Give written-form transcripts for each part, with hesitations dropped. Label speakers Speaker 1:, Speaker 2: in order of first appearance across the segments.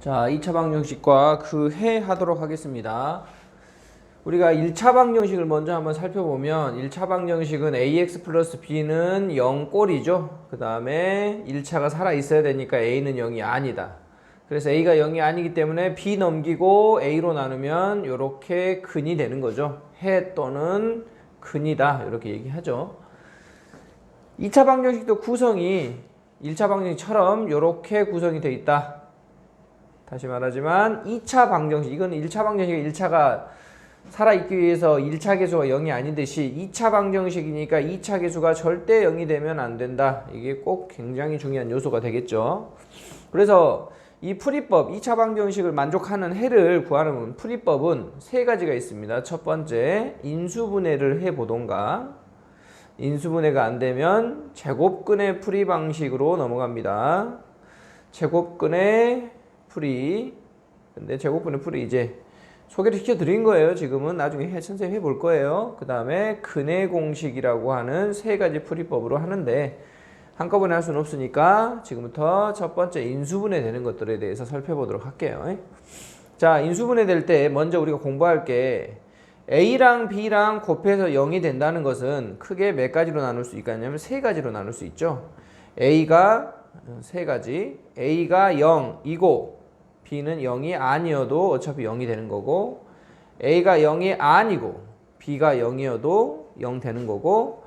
Speaker 1: 자, 2차 방정식과 그 해 하도록 하겠습니다. 우리가 1차 방정식을 먼저 한번 살펴보면 1차 방정식은 ax 플러스 b는 0꼴이죠. 그 다음에 1차가 살아있어야 되니까 a는 0이 아니다. 그래서 a가 0이 아니기 때문에 b 넘기고 a로 나누면 이렇게 근이 되는 거죠. 해 또는 근이다 이렇게 얘기하죠. 2차 방정식도 구성이 1차 방정식처럼 이렇게 구성이 되어 있다. 다시 말하지만 2차 방정식, 이건 1차 방정식이 1차가 살아있기 위해서 1차 계수가 0이 아닌 듯이 2차 방정식이니까 2차 계수가 절대 0이 되면 안 된다. 이게 꼭 굉장히 중요한 요소가 되겠죠. 그래서 이 풀이법, 2차 방정식을 만족하는 해를 구하는 풀이법은 세 가지가 있습니다. 첫 번째, 인수분해를 해보던가, 인수분해가 안 되면 제곱근의 풀이 방식으로 넘어갑니다. 제곱근의 풀이. 근데 제곱근의 풀이 이제 소개를 시켜드린 거예요. 지금은 나중에 선생님이 해볼 거예요. 그 다음에 근의 공식이라고 하는 세 가지 풀이법으로 하는데 한꺼번에 할 수는 없으니까 지금부터 첫 번째 인수분해 되는 것들에 대해서 살펴보도록 할게요. 자, 인수분해 될 때 먼저 우리가 공부할 게 A랑 B랑 곱해서 0이 된다는 것은 크게 몇 가지로 나눌 수 있겠냐면 세 가지로 나눌 수 있죠. A가 세 가지, A가 0이고 B는 0이 아니어도 어차피 0이 되는 거고, A가 0이 아니고 B가 0이어도 0 되는 거고,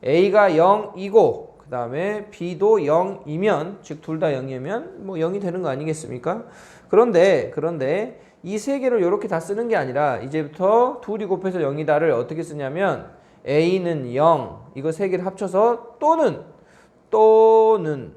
Speaker 1: A가 0이고 그 다음에 B도 0이면, 즉 둘 다 0이면 뭐 0이 되는 거 아니겠습니까? 그런데 이 세 개를 이렇게 다 쓰는 게 아니라 이제부터 둘이 곱해서 0이다를 어떻게 쓰냐면 A는 0, 이거 세 개를 합쳐서 또는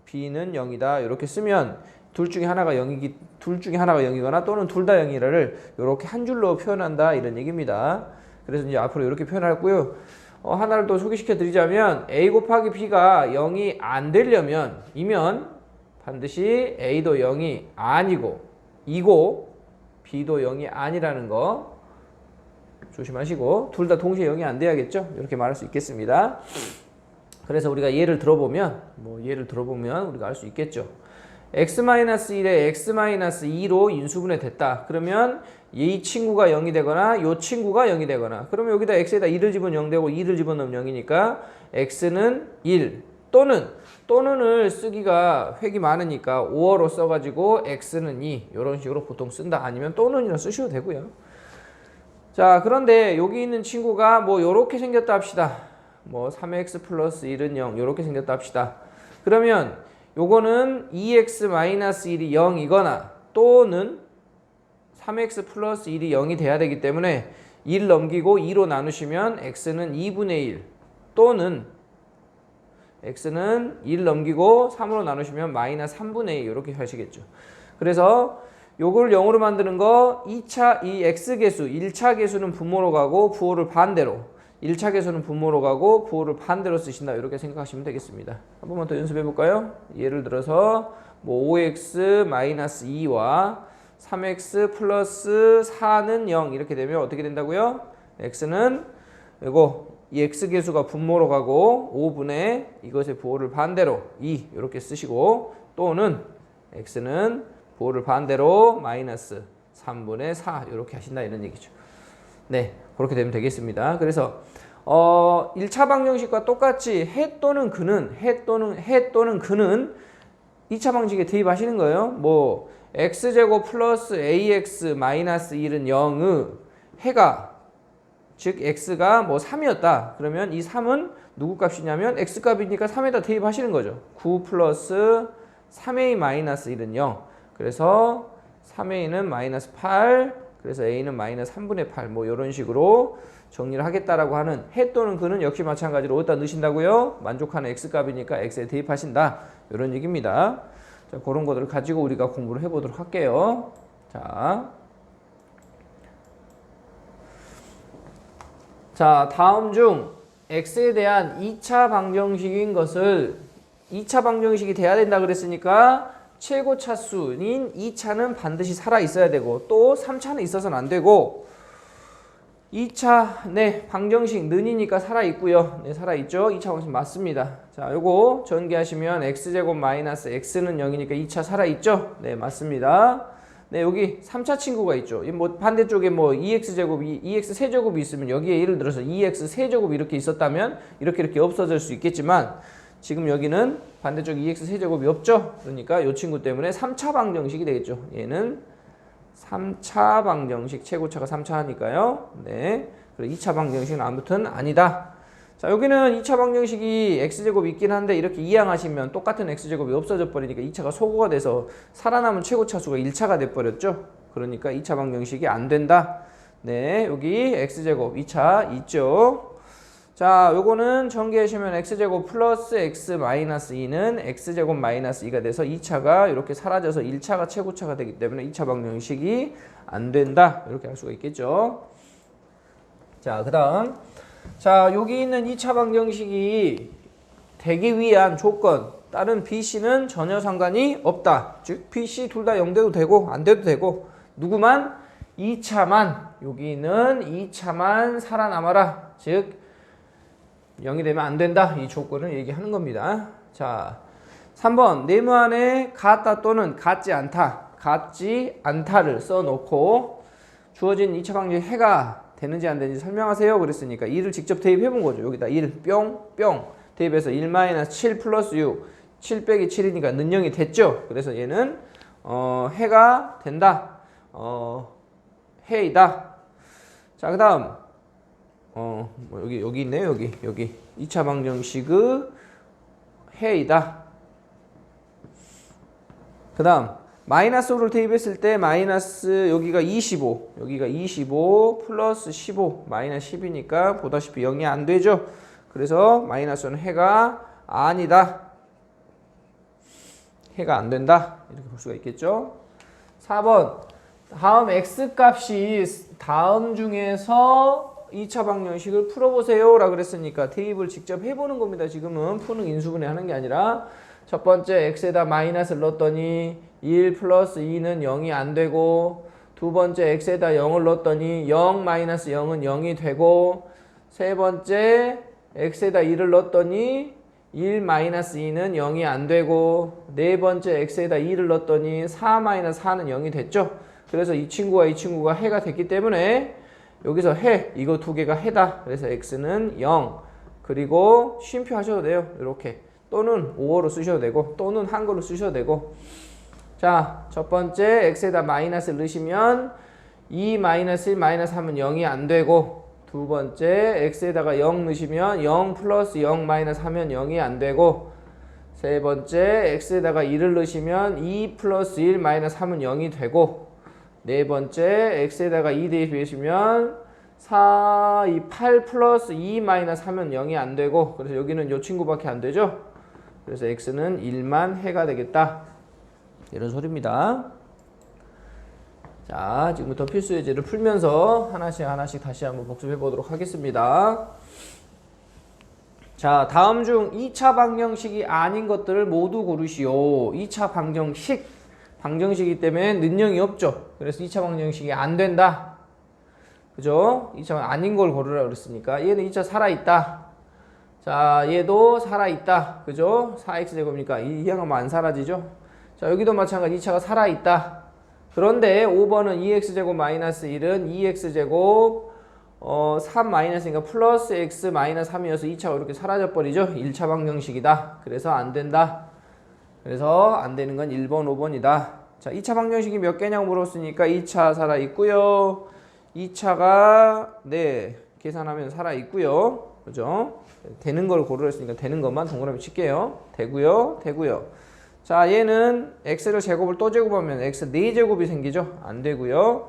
Speaker 1: B는 0이다 이렇게 쓰면 둘 중에 하나가 0이거나 또는 둘 다 0이라를 이렇게 한 줄로 표현한다 이런 얘기입니다. 그래서 이제 앞으로 이렇게 표현하고요. 하나를 더 소개시켜 드리자면 A 곱하기 B가 0이 안 되려면 이면 반드시 A도 0이 아니고 이고 B도 0이 아니라는 거 조심하시고 둘 다 동시에 0이 안 돼야겠죠? 이렇게 말할 수 있겠습니다. 그래서 우리가 예를 들어보면 우리가 알 수 있겠죠. x-1에 x-2로 인수분해 됐다. 그러면 이 친구가 0이 되거나 이 친구가 0이 되거나 그러면 여기다 x에다 2를 집어넣으면 0 되고 2를 집어넣으면 0이니까 x는 1 또는을 쓰기가 획이 많으니까 5어로 써가지고 x는 2 이런 식으로 보통 쓴다. 아니면 또는이라 쓰셔도 되고요. 자, 그런데 여기 있는 친구가 뭐 요렇게 생겼다 합시다. 뭐 3x 플러스 1은 0 이렇게 생겼다 합시다. 그러면 요거는 2x-1이 0이거나 또는 3x 플러스 1이 0이 돼야 되기 때문에 1 넘기고 2로 나누시면 x는 2분의 1 또는 x는 1 넘기고 3으로 나누시면 마이너스 3분의 2 이렇게 하시겠죠. 그래서 요걸 0으로 만드는 거 2차 이 x계수 1차 계수는 분모로 가고 부호를 반대로 1차 계수는 분모로 가고 부호를 반대로 쓰신다 이렇게 생각하시면 되겠습니다. 한 번만 더 연습해 볼까요? 예를 들어서 뭐 5x-2와 3x 플러스 4는 0 이렇게 되면 어떻게 된다고요? x는 이 x계수가 분모로 가고 5분의 이것의 부호를 반대로 2 이렇게 쓰시고 또는 x는 부호를 반대로 마이너스 3분의 4 이렇게 하신다 이런 얘기죠. 네, 그렇게 되면 되겠습니다. 그래서 1차 방정식과 똑같이 해 또는 근은 2차 방정식에 대입하시는 거예요. 뭐 x제곱 플러스 ax 마이너스 1은 0의 해가 즉 x가 뭐 3이었다. 그러면 이 3은 누구 값이냐면 x값이니까 3에다 대입하시는 거죠. 9 플러스 3a 마이너스 1은 0. 그래서 3a는 마이너스 8 그래서 a는 마이너스 3분의 8 뭐 이런 식으로 정리를 하겠다라고 하는 해 또는 근은 역시 마찬가지로 어디다 넣으신다고요? 만족하는 x값이니까 x에 대입하신다 이런 얘기입니다. 자, 그런 것들을 가지고 우리가 공부를 해보도록 할게요. 자, 다음 중 x에 대한 2차 방정식인 것을 2차 방정식이 돼야 된다 그랬으니까 최고 차수인 2차는 반드시 살아 있어야 되고 또 3차는 있어서는 안 되고 2차 네 방정식 는이니까 살아있고요. 네 살아있죠. 2차 방정식 맞습니다. 자 요거 전개하시면 x제곱 마이너스 x는 0이니까 2차 살아있죠. 네 맞습니다. 네 여기 3차 친구가 있죠. 뭐 반대쪽에 뭐 2x제곱이 2x 세제곱이 있으면 여기에 예를 들어서 2x 세제곱이 이렇게 있었다면 이렇게 없어질 수 있겠지만 지금 여기는 반대쪽 2x 세제곱이 없죠. 그러니까 이 친구 때문에 3차 방정식이 되겠죠. 얘는 3차 방정식 최고차가 3차니까요. 네. 그리고 2차 방정식은 아무튼 아니다. 자, 여기는 2차 방정식이 x제곱이 있긴 한데 이렇게 이항하시면 똑같은 x제곱이 없어져 버리니까 2차가 소거가 돼서 살아남은 최고차수가 1차가 돼 버렸죠. 그러니까 2차 방정식이 안 된다. 네. 여기 x제곱 2차 있죠. 자, 요거는 전개하시면 x제곱 플러스 x 마이너스 2는 x제곱 마이너스 2가 돼서 2차가 이렇게 사라져서 1차가 최고차가 되기 때문에 2차 방정식이 안 된다. 이렇게 할 수가 있겠죠. 자, 그 다음. 자, 여기 있는 2차 방정식이 되기 위한 조건. 다른 BC는 전혀 상관이 없다. 즉, BC 둘 다 0 돼도 되고, 안 돼도 되고, 누구만? 2차만, 여기는 2차만 살아남아라. 즉, 0이 되면 안 된다. 이 조건을 얘기하는 겁니다. 자, 3번 네모안에 같다 또는 같지 않다. 같지 않다를 써놓고 주어진 2차 방정식 해가 되는지 안 되는지 설명하세요. 그랬으니까 2를 직접 대입해 본 거죠. 여기다 1 뿅 대입해서 1-7 플러스 6 7 빼기 7이니까 는 0이 됐죠. 그래서 얘는 해가 된다. 해이다. 자, 그 다음 뭐 여기 있네요. 여기 2차 방정식의 해이다. 그 다음 마이너스 5를 대입했을 때 마이너스 여기가 25 플러스 15 마이너스 10이니까 보다시피 0이 안 되죠. 그래서 마이너스는 해가 아니다. 해가 안 된다. 이렇게 볼 수가 있겠죠. 4번 다음 x값이 다음 중에서 2차 방정식을 풀어보세요 라고 그랬으니까 대입을 직접 해보는 겁니다. 지금은 푸는 인수분해 하는 게 아니라 첫 번째 x에다 마이너스를 넣었더니 1 플러스 2는 0이 안 되고 두 번째 x에다 0을 넣었더니 0 마이너스 0은 0이 되고 세 번째 x에다 2를 넣었더니 1 마이너스 2는 0이 안 되고 네 번째 x에다 2를 넣었더니 4 마이너스 4는 0이 됐죠. 그래서 이 친구가 해가 됐기 때문에 여기서 해, 이거 두 개가 해다. 그래서 x는 0. 그리고 쉼표 하셔도 돼요. 이렇게. 또는 5어로 쓰셔도 되고, 또는 한글로 쓰셔도 되고. 자, 첫 번째 x에다 마이너스를 넣으시면 2 마이너스 1 마이너스 3은 0이 안 되고, 두 번째 x에다가 0 넣으시면 0 플러스 0 마이너스 하면 0이 안 되고, 세 번째 x에다가 2를 넣으시면 2 플러스 1 마이너스 3은 0이 되고, 네 번째 x에다가 2 대입하시면 8 플러스 2 마이너스 하면 0이 안 되고 그래서 여기는 이 친구밖에 안 되죠. 그래서 x는 1만 해가 되겠다. 이런 소리입니다. 자, 지금부터 필수 예제를 풀면서 하나씩 다시 한번 복습해 보도록 하겠습니다. 자, 다음 중 2차 방정식이 아닌 것들을 모두 고르시오. 2차 방정식이기 때문에 는 0이 없죠. 그래서 2차 방정식이 안 된다. 그죠? 2차 아닌 걸 고르라 그랬으니까 얘는 2차 살아있다. 자, 얘도 살아있다. 그죠? 4x제곱이니까 이항하면 안 사라지죠? 자, 여기도 마찬가지 2차가 살아있다. 그런데 5번은 2x제곱 마이너스 1은 2x제곱 3 마이너스니까 플러스 x 마이너스 3이어서 2차가 이렇게 사라져버리죠? 1차 방정식이다. 그래서 안 된다. 그래서 안 되는 건 1번, 5번이다. 자, 2차 방정식이 몇 개냐고 물었으니까 2차 살아있고요. 2차가 네 계산하면 살아있고요. 그죠? 되는 걸 고르랬으니까 되는 것만 동그라미 칠게요. 되고요. 자, 얘는 x를 제곱을 또 제곱하면 x 4제곱이 생기죠? 안 되고요.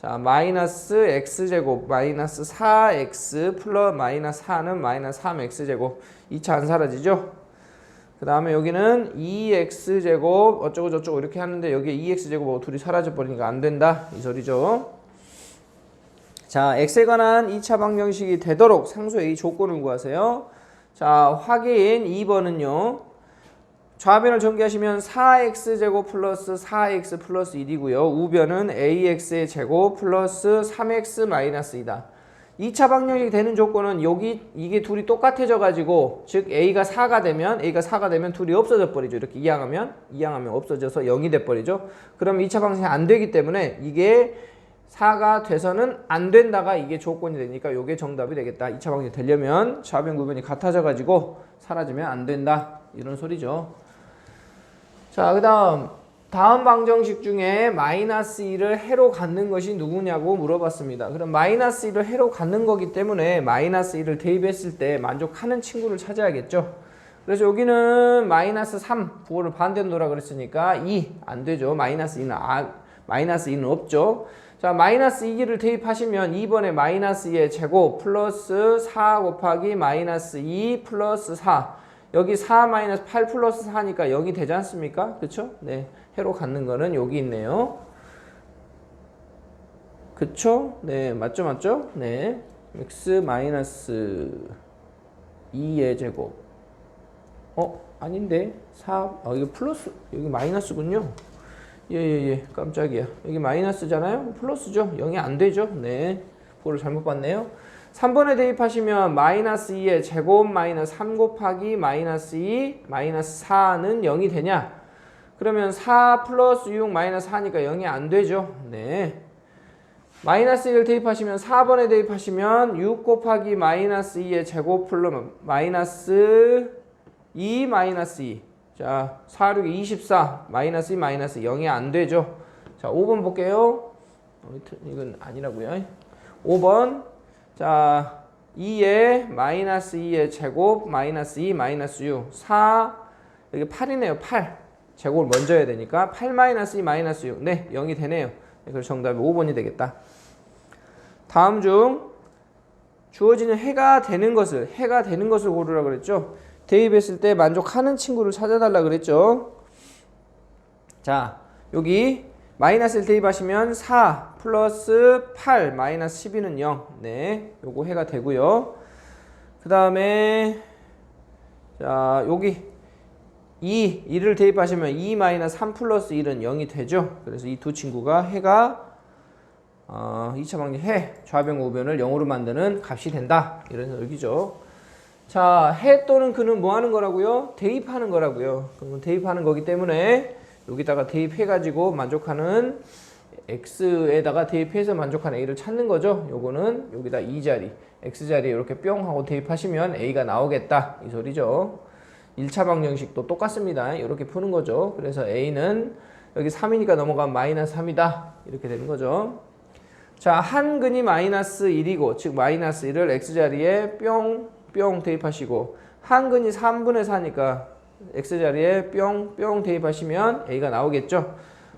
Speaker 1: 자, 마이너스 x제곱 마이너스 4x 플러스 마이너스 4는 마이너스 3x제곱 2차 안 사라지죠? 그 다음에 여기는 2x제곱 어쩌고 저쩌고 이렇게 하는데 여기에 2x제곱하고 둘이 사라져 버리니까 안 된다 이 소리죠. 자, x에 관한 2차 방정식이 되도록 상수의 이 조건을 구하세요. 자, 확인 2번은요. 좌변을 전개하시면 4x제곱 플러스 4x 플러스 1이고요. 우변은 ax의 제곱 플러스 3x 마이너스 2다. 2차 방정식이 되는 조건은 여기 이게 둘이 똑같아져 가지고 즉 A가 4가 되면 둘이 없어져 버리죠. 이렇게 이항하면 없어져서 0이 돼 버리죠. 그럼 2차 방정식이 안 되기 때문에 이게 4가 돼서는 안 된다가 이게 조건이 되니까 이게 정답이 되겠다. 2차 방정식이 되려면 좌변 구변이 같아져 가지고 사라지면 안 된다. 이런 소리죠. 자, 다음 방정식 중에 마이너스 2를 해로 갖는 것이 누구냐고 물어봤습니다. 그럼 마이너스 2를 해로 갖는 거기 때문에 마이너스 2를 대입했을 때 만족하는 친구를 찾아야겠죠. 그래서 여기는 마이너스 3 부호를 반대로 놓으라 그랬으니까 2 안 되죠. 마이너스 2는 없죠. 자, 마이너스 2를 대입하시면 2번에 마이너스 2의 제곱 플러스 4 곱하기 마이너스 2 플러스 4 여기 4 마이너스 8 플러스 4니까 0이 되지 않습니까? 그쵸? 네. 해로 갖는 거는 여기 있네요. 그쵸? 네. 맞죠? 네. x 마이너스 2의 제곱. 아닌데? 4, 이거 플러스, 여기 마이너스군요. 예. 깜짝이야. 여기 마이너스잖아요? 플러스죠? 0이 안 되죠? 네. 그거를 잘못 봤네요. 3번에 대입하시면 마이너스 2의 제곱 마이너스 3 곱하기 마이너스 2 마이너스 4는 0이 되냐? 그러면 4 플러스 6 마이너스 4니까 0이 안 되죠. 네. 마이너스 1을 대입하시면 4번에 대입하시면 6 곱하기 마이너스 2의 제곱 플러스 마이너스 2 마이너스 2. 자, 4, 6, 24 마이너스 2 마이너스 0이 안 되죠. 자, 5번 볼게요. 이건 아니라고요. 5번. 자, 2의 마이너스 2의 제곱 마이너스 2 마이너스 6 4 여기 8이네요. 8 제곱을 먼저 해야 되니까 8 마이너스 2 마이너스 6 네 0이 되네요. 그래서 정답이 5번이 되겠다. 다음 중 주어지는 해가 되는 것을 고르라 그랬죠. 대입했을 때 만족하는 친구를 찾아달라 그랬죠. 자, 여기 마이너스를 대입하시면 4 플러스 8 마이너스 12는 0. 네, 요거 해가 되고요. 그 다음에 자, 여기 2를 대입하시면 2 마이너스 3 플러스 1은 0이 되죠. 그래서 이 두 친구가 해가 2차 방정식 해 좌변과 우변을 0으로 만드는 값이 된다. 이런 얘기죠. 자, 해 또는 그는 뭐 하는 거라고요? 대입하는 거라고요. 그러면 대입하는 거기 때문에 여기다가 대입해가지고 만족하는 x에다가 대입해서 만족하는 a를 찾는 거죠. 요거는 여기다 2자리, x자리에 이렇게 뿅 하고 대입하시면 a가 나오겠다. 이 소리죠. 1차 방정식도 똑같습니다. 이렇게 푸는 거죠. 그래서 a는 여기 3이니까 넘어가면 마이너스 3이다. 이렇게 되는 거죠. 자, 한 근이 마이너스 1이고 즉 마이너스 1을 x자리에 뿅 대입하시고 한 근이 3분의 4니까 x자리에 뿅 대입하시면 a가 나오겠죠.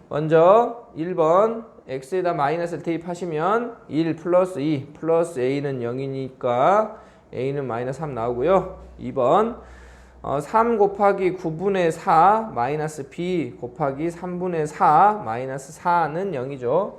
Speaker 1: 먼저 1번 x에다 마이너스를 대입하시면 1 플러스 2 플러스 a는 0이니까 a는 마이너스 3 나오고요. 2번 3 곱하기 9분의 4 마이너스 b 곱하기 3분의 4 마이너스 4는 0이죠.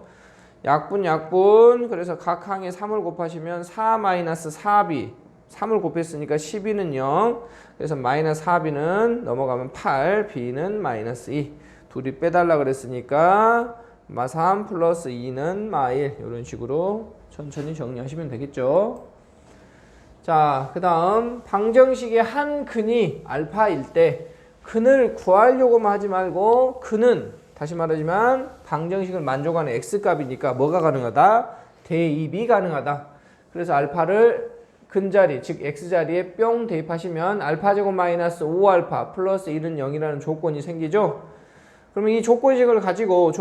Speaker 1: 약분 그래서 각 항에 3을 곱하시면 4 마이너스 4b 3을 곱했으니까 12는 0 그래서 마이너스 4b는 넘어가면 8 b는 마이너스 2 둘이 빼달라 그랬으니까 마3 플러스 2는 마1 이런 식으로 천천히 정리하시면 되겠죠. 자, 그 다음 방정식의 한 근이 알파일 때 근을 구하려고만 하지 말고 근은 다시 말하지만 방정식을 만족하는 x값이니까 뭐가 가능하다? 대입이 가능하다. 그래서 알파를 근자리 즉 x자리에 뿅 대입하시면 알파제곱 마이너스 5알파 플러스 1은 0이라는 조건이 생기죠. 그러면 이 조건식을 가지고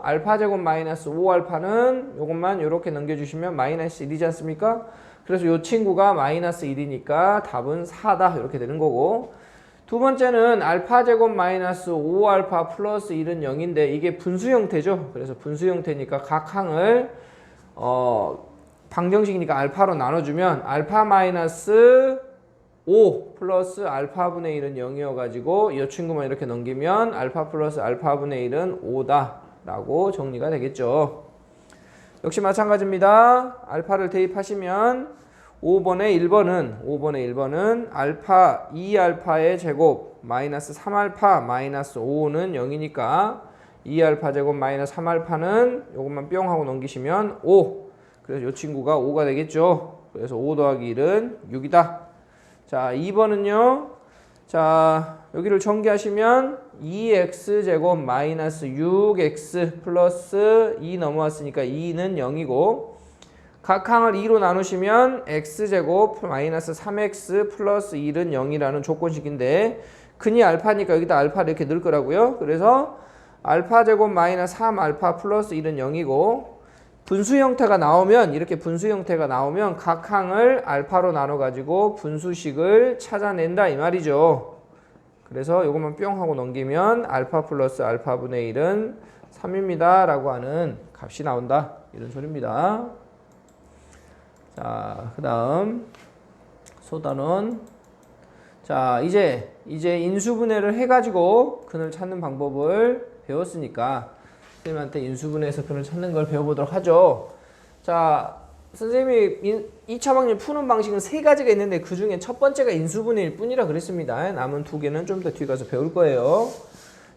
Speaker 1: 알파제곱 마이너스 5알파는 요것만 이렇게 넘겨주시면 마이너스 1이지 않습니까? 그래서 이 친구가 마이너스 1이니까 답은 4다 이렇게 되는 거고, 두 번째는 알파제곱 마이너스 5알파 플러스 1은 0인데 이게 분수 형태죠. 그래서 분수 형태니까 각 항을 방정식이니까 알파로 나눠주면 알파 마이너스 5 플러스 알파분의 1은 0이어가지고 이 친구만 이렇게 넘기면 알파 플러스 알파분의 1은 5다 라고 정리가 되겠죠. 역시 마찬가지입니다. 알파를 대입하시면 5번의 1번은 알파 2알파의 제곱 마이너스 3알파 마이너스 5는 0이니까 2알파 제곱 마이너스 3알파는 요것만 뿅 하고 넘기시면 5. 그래서 이 친구가 5가 되겠죠. 그래서 5 더하기 1은 6이다. 자, 2번은요. 자, 여기를 전개하시면 2x제곱 마이너스 6x 플러스 2 넘어왔으니까 2는 0이고 각 항을 2로 나누시면 x제곱 마이너스 3x 플러스 1은 0이라는 조건식인데 근이 알파니까 여기다 알파 이렇게 넣을 거라고요. 그래서 알파제곱 마이너스 3알파 플러스 1은 0이고 분수 형태가 나오면 이렇게 분수 형태가 나오면 각 항을 알파로 나눠 가지고 분수식을 찾아낸다 이 말이죠. 그래서 이것만 뿅 하고 넘기면 알파 플러스 알파분의 1은 3입니다 라고 하는 값이 나온다 이런 소리입니다. 자, 그 다음 소단원. 자, 이제 인수분해를 해가지고 근을 찾는 방법을 배웠으니까 선생님한테 인수분해해서 근을 찾는 걸 배워보도록 하죠. 자, 선생님이 2차 방정 푸는 방식은 3가지가 있는데 그 중에 첫 번째가 인수분해일 뿐이라 그랬습니다. 남은 2개는 좀 더 뒤에 가서 배울 거예요.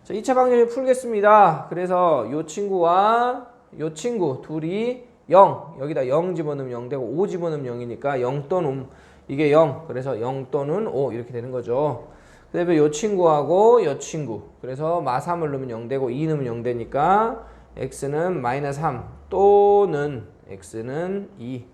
Speaker 1: 자, 2차 방정을 풀겠습니다. 그래서 이 친구와 이 친구 둘이 0, 여기다 0 집어넣으면 0 되고 5 집어넣으면 0이니까 0 또는 이게 0, 그래서 0 또는 5 이렇게 되는 거죠. 그 다음에 이 친구하고 이 친구, 그래서 마3을 넣으면 0 되고 2 넣으면 0 되니까 x는 마이너스 3 또는 x는 2.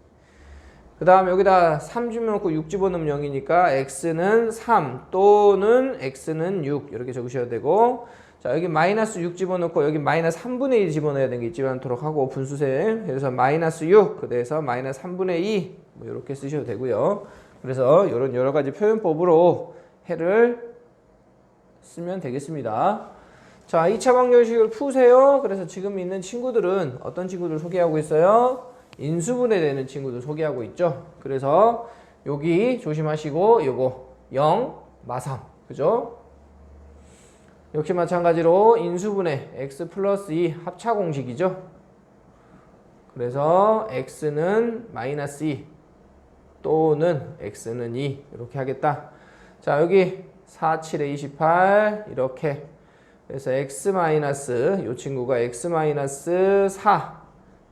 Speaker 1: 그 다음 여기다 3 집어넣고 6 집어넣으면 0이니까 x는 3 또는 x는 6 이렇게 적으셔야 되고 자, 여기 마이너스 6 집어넣고 여기 마이너스 3분의 1 집어넣어야 되는 게 있지 않도록 하고 분수셈. 그래서 마이너스 6, 그래서 마이너스 3분의 2 뭐 이렇게 쓰셔도 되고요. 그래서 이런 여러 가지 표현법으로 해를 쓰면 되겠습니다. 자, 2차 방정식을 푸세요. 그래서 지금 있는 친구들은 어떤 친구들 소개하고 있어요? 인수분해되는 친구들 소개하고 있죠. 그래서 여기 조심하시고 요거 0, 마3 그죠? 역시 마찬가지로 인수분해 x 플러스 2 합차 공식이죠. 그래서 x는 마이너스 2 또는 x는 2 이렇게 하겠다. 자, 여기 4, 7에 28 이렇게 그래서 x 마이너스 이 친구가 x 마이너스 4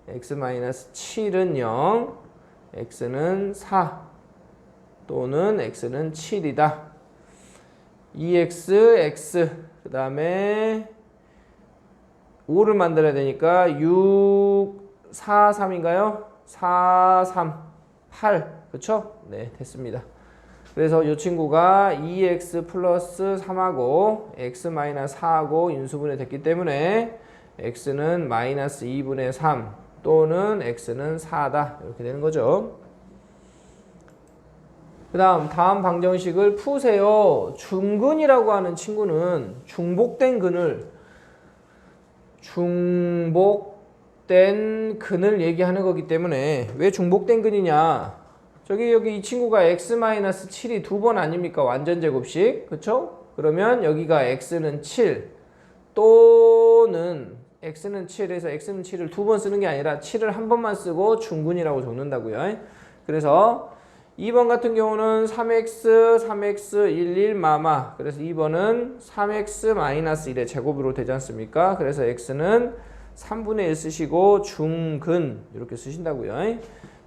Speaker 1: x 마이너스 7은 0 x는 4 또는 x는 7이다. 2x x 그 다음에 5를 만들어야 되니까 6 4 3인가요? 4 3 8 그쵸? 네, 됐습니다. 그래서 이 친구가 2x 플러스 3하고 x 마이너스 4하고 인수분해 됐기 때문에 x는 마이너스 2분의 3 또는 x는 4다 이렇게 되는 거죠. 그 다음 방정식을 푸세요. 중근이라고 하는 친구는 중복된 근을 얘기하는 거기 때문에 왜 중복된 근이냐? 여기 이 친구가 x-7이 2번 아닙니까? 완전 제곱식. 그쵸? 그러면 여기가 x는 7 또는 x는 7에서 x는 7을 2번 쓰는 게 아니라 7을 한 번만 쓰고 중근이라고 적는다고요. 그래서 2번 같은 경우는 3x, 3x, 11 마마. 그래서 2번은 3x-1의 제곱으로 되지 않습니까? 그래서 x는 3분의 1 쓰시고 중근 이렇게 쓰신다고요.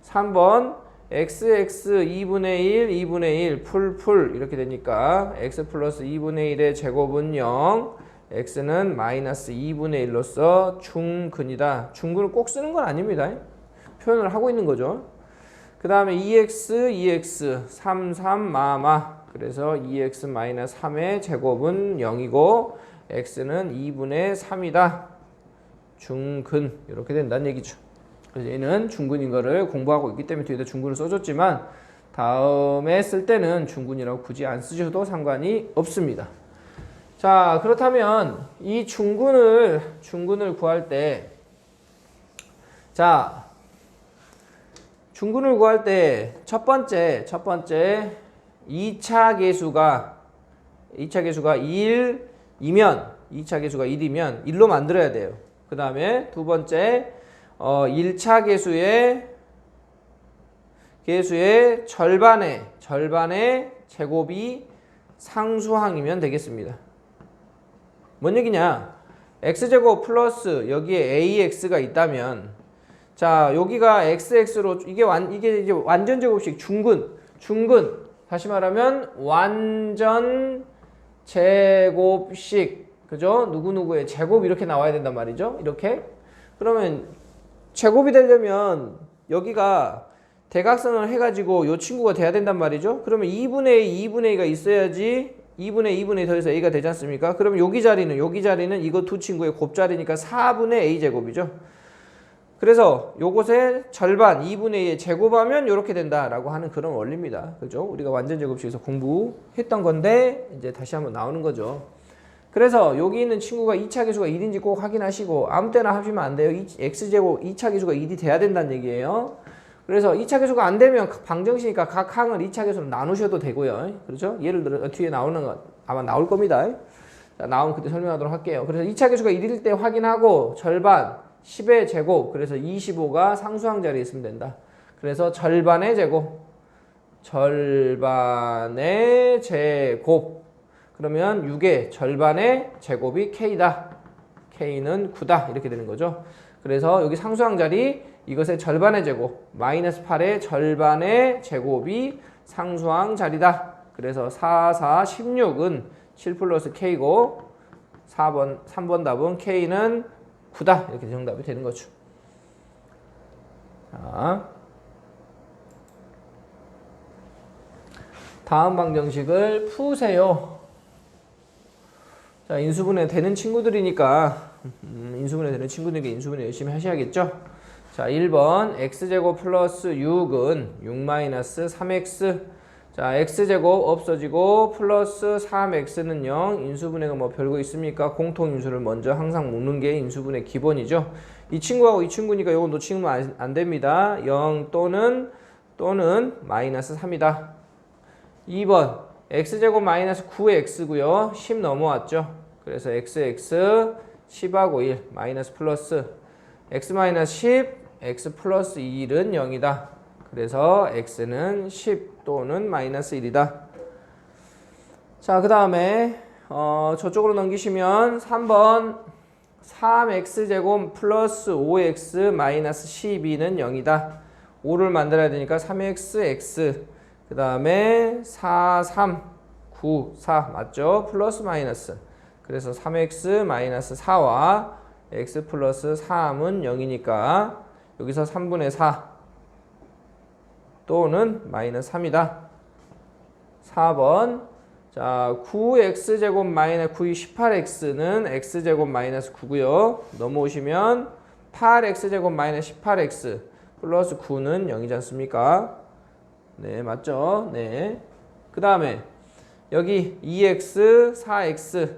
Speaker 1: 3번 xx 2분의 1, 2분의 1 풀 이렇게 되니까 x 플러스 2분의 1의 제곱은 0 x는 마이너스 2분의 1로서 중근이다. 중근을 꼭 쓰는 건 아닙니다. 표현을 하고 있는 거죠. 그 다음에 2x, 3 마마. 그래서 2x 마이너스 3의 제곱은 0이고 x는 2분의 3이다. 중근 이렇게 된다는 얘기죠. 그래서 얘는 중근인 거를 공부하고 있기 때문에 뒤에다 중근을 써줬지만 다음에 쓸 때는 중근이라고 굳이 안 쓰셔도 상관이 없습니다. 자, 그렇다면 이 중근을 구할 때 자, 중근을 구할 때 첫 번째 2차 계수가 1이면 2차 계수가 1이면 1로 만들어야 돼요. 그 다음에 두 번째 1차 계수의 절반의 제곱이 상수항이면 되겠습니다. 뭔 얘기냐? x제곱 플러스 여기에 ax가 있다면 자, 여기가 xx로 이게 이제 완전 제곱식 중근 다시 말하면 완전 제곱식 그죠? 누구누구의 제곱 이렇게 나와야 된단 말이죠. 이렇게 그러면 제곱이 되려면 여기가 대각선을 해가지고 요 친구가 돼야 된단 말이죠. 그러면 2분의 A, 2분의 A가 있어야지 2분의 2분의 더해서 A가 되지 않습니까? 그러면 여기 자리는 이거 두 친구의 곱자리니까 4분의 A 제곱이죠. 그래서 요것의 절반 2분의 2에 제곱하면 이렇게 된다라고 하는 그런 원리입니다. 그죠? 우리가 완전 제곱식에서 공부했던 건데 이제 다시 한번 나오는 거죠. 그래서 여기 있는 친구가 2차 계수가 1인지 꼭 확인하시고 아무 때나 하시면 안 돼요. x제곱 2차 계수가 1이 돼야 된다는 얘기예요. 그래서 2차 계수가 안 되면 방정식이니까 각 항을 2차 계수로 나누셔도 되고요. 그렇죠? 예를 들어 뒤에 나오는 거 아마 나올 겁니다. 자, 나오면 그때 설명하도록 할게요. 그래서 2차 계수가 1일 때 확인하고 절반 10의 제곱 그래서 25가 상수항 자리에 있으면 된다. 그래서 절반의 제곱 그러면 6의 절반의 제곱이 K다. K는 9다. 이렇게 되는 거죠. 그래서 여기 상수항 자리 이것의 절반의 제곱 마이너스 8의 절반의 제곱이 상수항 자리다. 그래서 4, 4, 16은 7 플러스 K고 3번 답은 K는 9다. 이렇게 정답이 되는 거죠. 자, 다음 방정식을 푸세요. 자, 인수분해 되는 친구들이니까 인수분해 열심히 하셔야겠죠. 자, 1번 x제곱 플러스 6은 6 마이너스 3x. 자, x제곱 없어지고 플러스 3x는 0. 인수분해가 뭐 별거 있습니까? 공통인수를 먼저 항상 묶는 게 인수분해 기본이죠. 이 친구하고 이 친구니까 이거 놓치면 안 됩니다. 0 또는 마이너스 3이다. 2번 x제곱 마이너스 9x고요. 10 넘어왔죠. 그래서 xx 10하고 1 마이너스 플러스 x 마이너스 10 x 플러스 1은 0이다. 그래서 x는 10 또는 마이너스 1이다. 자, 그 다음에 저쪽으로 넘기시면 3번 3x제곱 플러스 5x 마이너스 12는 0이다. 5를 만들어야 되니까 3xx 그 다음에 4, 3, 9, 4 맞죠? 플러스 마이너스 그래서 3x 마이너스 4와 x 플러스 3은 0이니까 여기서 3분의 4 또는 마이너스 3이다. 4번 자 9x제곱 마이너스 9이 18x는 x제곱 마이너스 9고요. 넘어오시면 8x제곱 마이너스 18x 플러스 9는 0이지 않습니까? 네, 맞죠? 네. 그 다음에 여기 2x, 4x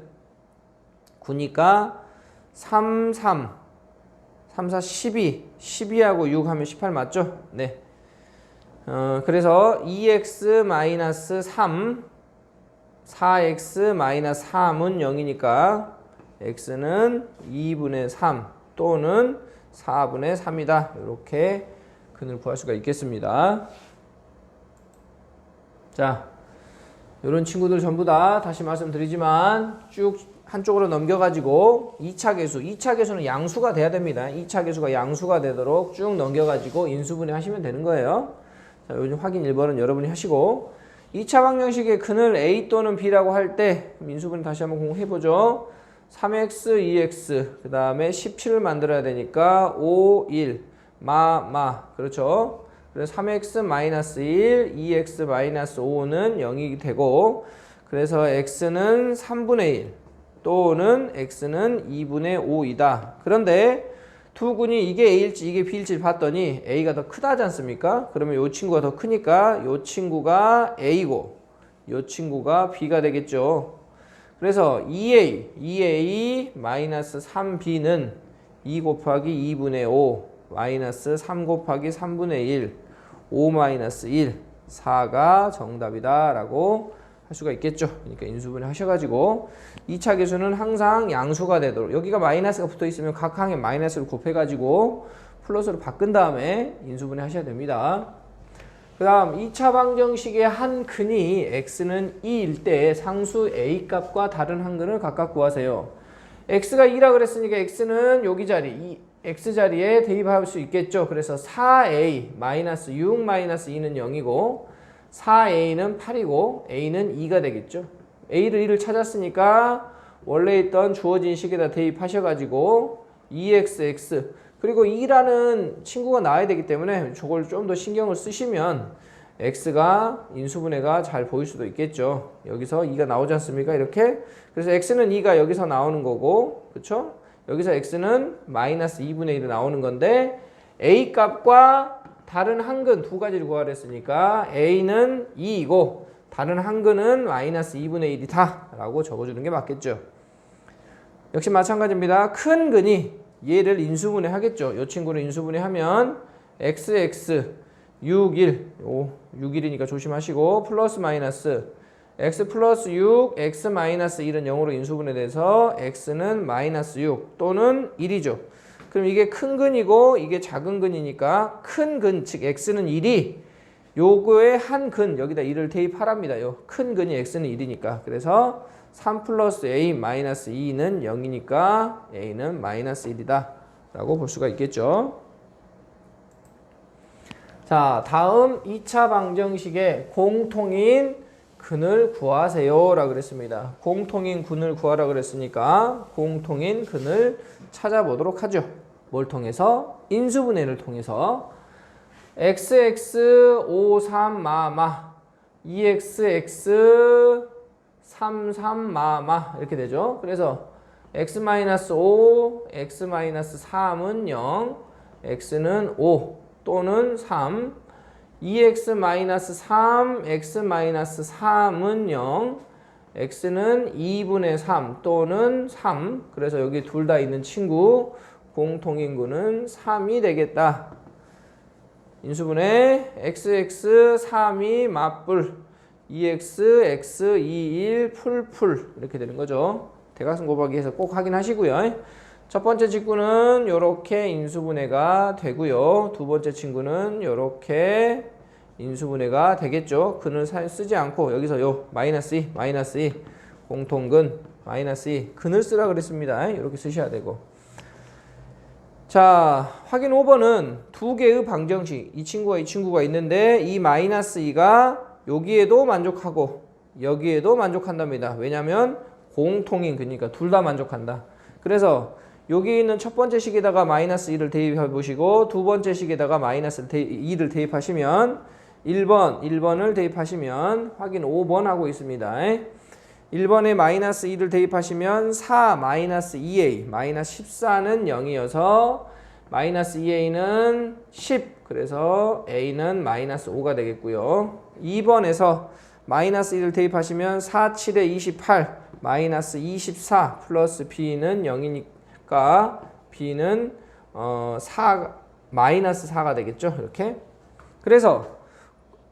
Speaker 1: 9니까 3, 3, 3, 4, 12, 12하고 6 하면 18 맞죠? 네. 그래서 2x 마이너스 3, 4x 마이너스 3은 0이니까 x는 2분의 3 또는 4분의 3이다. 이렇게 근을 구할 수가 있겠습니다. 자, 이런 친구들 전부 다 다시 말씀드리지만 쭉 한쪽으로 넘겨가지고 2차 계수는 양수가 돼야 됩니다. 2차 계수가 양수가 되도록 쭉 넘겨가지고 인수분해 하시면 되는 거예요. 자, 요즘 확인 1번은 여러분이 하시고 2차 방정식의 근을 A 또는 B라고 할 때 인수분해 다시 한번 공부해보죠. 3x, 2x 그 다음에 17을 만들어야 되니까 5, 1 그렇죠. 그래서 3x 마이너스 1, 2x 마이너스 5는 0이 되고 그래서 x는 3분의 1 또는 x는 2분의 5이다. 그런데 두 군이 이게 a일지 이게 b일지 봤더니 a가 더 크다지 않습니까? 그러면 이 친구가 더 크니까 이 친구가 a고 이 친구가 b가 되겠죠. 그래서 2a 마이너스 3b는 2 곱하기 2분의 5 마이너스 3 곱하기 3분의 1 5 마이너스 1 4가 정답이다 라고 할 수가 있겠죠. 그러니까 인수분해 하셔가지고 2차 계수는 항상 양수가 되도록 여기가 마이너스가 붙어 있으면 각 항에 마이너스를 곱해가지고 플러스로 바꾼 다음에 인수분해 하셔야 됩니다. 그 다음 2차 방정식의 한 근이 x는 2일 때 상수 a 값과 다른 한 근을 각각 구하세요. x가 2라 그랬으니까 x는 여기 자리, 이 x 자리에 대입할 수 있겠죠. 그래서 4a 마이너스 6 마이너스 2는 0이고 4a는 8이고 a는 2가 되겠죠. a를 2를 찾았으니까 원래 있던 주어진 식에다 대입하셔가지고 2xx 그리고 2라는 친구가 나와야 되기 때문에 저걸 좀 더 신경을 쓰시면 x가 인수분해가 잘 보일 수도 있겠죠. 여기서 2가 나오지 않습니까? 이렇게. 그래서 x는 2가 여기서 나오는 거고, 그쵸? 여기서 x는 마이너스 2분의 1이 나오는 건데 a 값과 다른 한근 두 가지를 구하려 했으니까 a는 2이고 다른 한근은 마이너스 2분의 1이다 라고 적어주는 게 맞겠죠. 역시 마찬가지입니다. 큰 근이 얘를 인수분해 하겠죠. 이 친구를 인수분해 하면 xx 6, 1, 6, 1이니까 조심하시고 플러스 마이너스 x 플러스 6, x 마이너스 1은 0으로 인수분해돼서 x는 마이너스 6 또는 1이죠. 그럼 이게 큰 근이고 이게 작은 근이니까 큰 근, 즉 x는 1이 요거의 한 근, 여기다 1을 대입하랍니다. 요 큰 근이 x는 1이니까. 그래서 3 플러스 a 마이너스 2는 0이니까 a는 마이너스 1이다 라고 볼 수가 있겠죠. 자, 다음 2차 방정식의 공통인 근을 구하세요 라 그랬습니다. 공통인 근을 구하라 그랬으니까 공통인 근을 찾아보도록 하죠. 뭘 통해서? 인수분해를 통해서 xx 5, 3 마마 2xx 3, 3 마마 이렇게 되죠. 그래서 x-5, x-3은 0, x는 5 또는 3 2x-3, x-3은 0, x는 2분의 3 또는 3 그래서 여기 둘 다 있는 친구 공통인근은 3이 되겠다. 인수분해 xx 3이 맞불 2x, x, 2, 1, 풀 이렇게 되는 거죠. 대각선 곱하기해서 꼭 확인하시고요. 첫 번째 직구는 이렇게 인수분해가 되고요. 두 번째 친구는 이렇게 인수분해가 되겠죠. 근을 쓰지 않고 여기서 요 마이너스 2 공통근 마이너스 2 근을 쓰라 그랬습니다. 이렇게 쓰셔야 되고. 자, 확인 5번은 두 개의 방정식 이 친구가 있는데 이 마이너스 2가 여기에도 만족하고 여기에도 만족한답니다. 왜냐하면 공통인 근이니까 둘 다 만족한다. 그래서 여기 있는 첫 번째 식에다가 마이너스 2를 대입해 보시고 두 번째 식에다가 마이너스 2를 대입하시면 1번을 대입하시면 확인 5번 하고 있습니다. 1번에 마이너스 2를 대입하시면 4 마이너스 2a 마이너스 14는 0이어서 마이너스 2a는 10 그래서 a는 마이너스 5가 되겠고요. 2번에서 마이너스 1을 대입하시면 4, 7에 28 마이너스 24 플러스 b는 0이니까 b는 마이너스 4가 되겠죠. 이렇게. 그래서